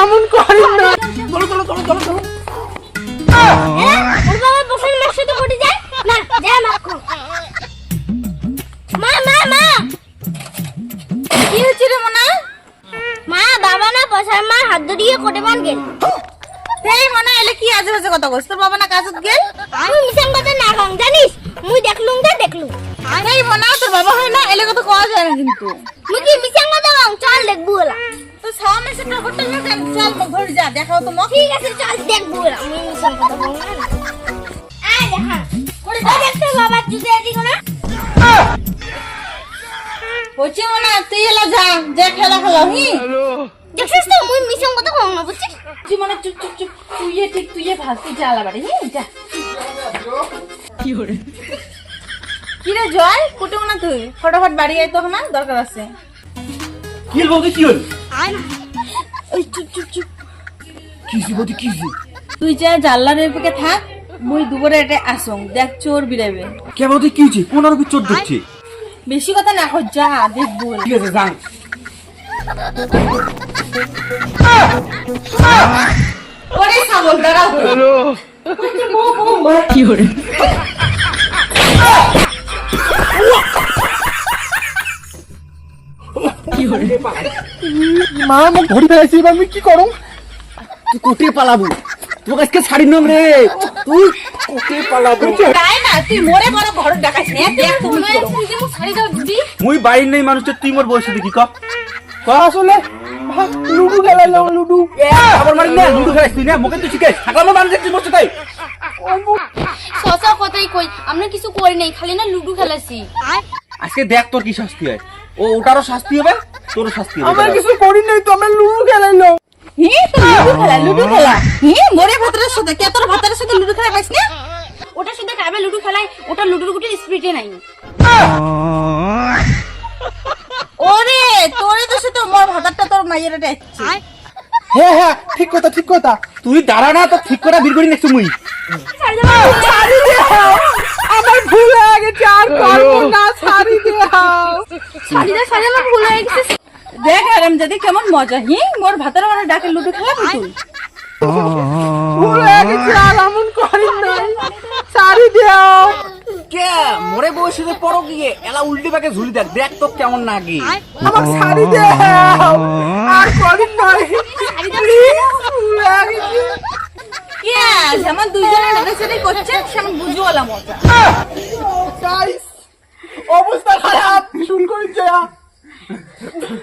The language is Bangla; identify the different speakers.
Speaker 1: আমন করেন না।
Speaker 2: ওর বাবা বসে মাসে তো ঘটে যায় না, যা মাখো। মা মা মা,
Speaker 3: কি হচ্ছে রে মনা?
Speaker 2: মা বাবা না বসার মা হাত ধরিয়ে কোটে বান গেল।
Speaker 3: এই মনা, এলে কি আজে বাজে কথা কইছ? তোর বাবা না কাজত গেল?
Speaker 2: আমি মিশন কথা না কম জানিস, মুই দেখলুম তো দেখলুম।
Speaker 3: এই মনা, তোর বাবা হয় না, এলে কথা কওয়া যায় না কিন্তু।
Speaker 2: মুই কি মিশন কথা কম, চল দেখবো ওলা।
Speaker 3: তো সামনে সেটা হোটেল না, চল ঘরে যা, দেখাও তো মক।
Speaker 2: ঠিক আছে চল দেখবো ওলা, মুই মিশন কথা কম না। আয় দেখা করে দেখতে বাবা জুতে দিগো না।
Speaker 3: হচ্ছে মনা, তুই এলা যা, যে খেলা খেলা হি।
Speaker 2: দেখছিস তো মুই মিশন কথা কম না, বুঝছিস?
Speaker 3: তুই মনে চুপ চুপ চুপ, তুই ভাসতে যা আলাবাড়ি, হি যা। কি রে জয়, কুটুম না তুই? ফটাফট বাড়ি আয় তো, না দরকার আছে।
Speaker 4: কি হল বৌদি, কি হল?
Speaker 3: ওই চুপ চুপ চুপ,
Speaker 4: কিসি বৌদি, কিসি?
Speaker 3: তুই যা জানলার এদিকে থাক, মুই দুপুরে এটা আসং, দেখ চোর বিরাবে।
Speaker 4: কে বৌদি, কি হচ্ছে? কোন আরো চোর ধরছে?
Speaker 3: বেশি কথা না কর, যা দেখবো।
Speaker 4: ঠিক আছে, যান।
Speaker 3: ওরে ছাগল, দাঁড়াও।
Speaker 1: কি করে? কি করে? মা মোক ধরি ফেলাইছি, এবার আমি কি করো?
Speaker 4: তুই কোটে পালাবো, তোর আজকে শাড়ি নম রে, তুই কোটে পালাবো।
Speaker 3: তাই না, তুই মরে বড় ঘর ডাকাইছ না, দেখ তুমি তুই যে মুখ ছাড়ি দাও দিদি।
Speaker 4: মুই বাড়ির নেই মানুষ, তুই মোর বসে দেখি ক।
Speaker 1: আসলে লুডু খেলাইলাম, লুডু।
Speaker 4: আবার মারি না, লুডু খেলাইছ তুই না, মুখে তুই শিখাইছ। থাকলাম মানুষ দেখছিস বসে তাই।
Speaker 5: সসা কথাই কই, আমরা কিছু করি নাই, খালি না লুডু খেলাছি।
Speaker 4: আজকে দেখ তোর কি শাস্তি হয়। ও ওটারও শাস্তি হবে, তোরও শাস্তি হবে।
Speaker 1: আমার কিছু করি নাই তো, আমরা লুডু খেলাইলাম।
Speaker 3: হি তো লুডু খেলা, লুডু খেলা। হি মরে ভাতরের সাথে, কে তোর ভাতরের সাথে লুডু খেলা পাইছ না?
Speaker 5: ওটার সাথে খাবে লুডু খেলাই, ওটা লুডুর গুটি স্পিডে নাই।
Speaker 3: ওরে তোরে তো শুধু মোর ভাতারটা তোর মাইয়ের ডাকছে।
Speaker 1: হ্যাঁ হ্যাঁ, ঠিক কথা ঠিক কথা।
Speaker 4: তুই দাঁড়া না, তো ঠিক করে বের করি দেখছো মুই।
Speaker 1: ছাড়ি দাও, আমার ভুল হয়ে গেছে, আর করবো না, ছাড়ি দাও।
Speaker 5: শাড়ি আমার ভুল হয়ে গেছে।
Speaker 3: দেখ আরাম যদি কেমন মজা। হি মোর ভাতার মানে ডাকে লুডু খেলা তুই।
Speaker 1: ভুল হয়ে গেছে, আর এমন করেন নাই, ছাড়ি দাও।
Speaker 4: কে মোরে বসে পড়ো গিয়ে এলা উল্টি পাকে ঝুলি দেখ, দেখ তো কেমন লাগে।
Speaker 1: আমার ছাড়ি দাও, আর করেন নাই, প্লিজ। ভুল হয়ে গেছে।
Speaker 3: কে যেমন দুইজনে নাচানাচি করছে, সেমন বুঝওয়ালা মজা।
Speaker 1: গাইস, অবস্থা খারাপ, ভীষণ করে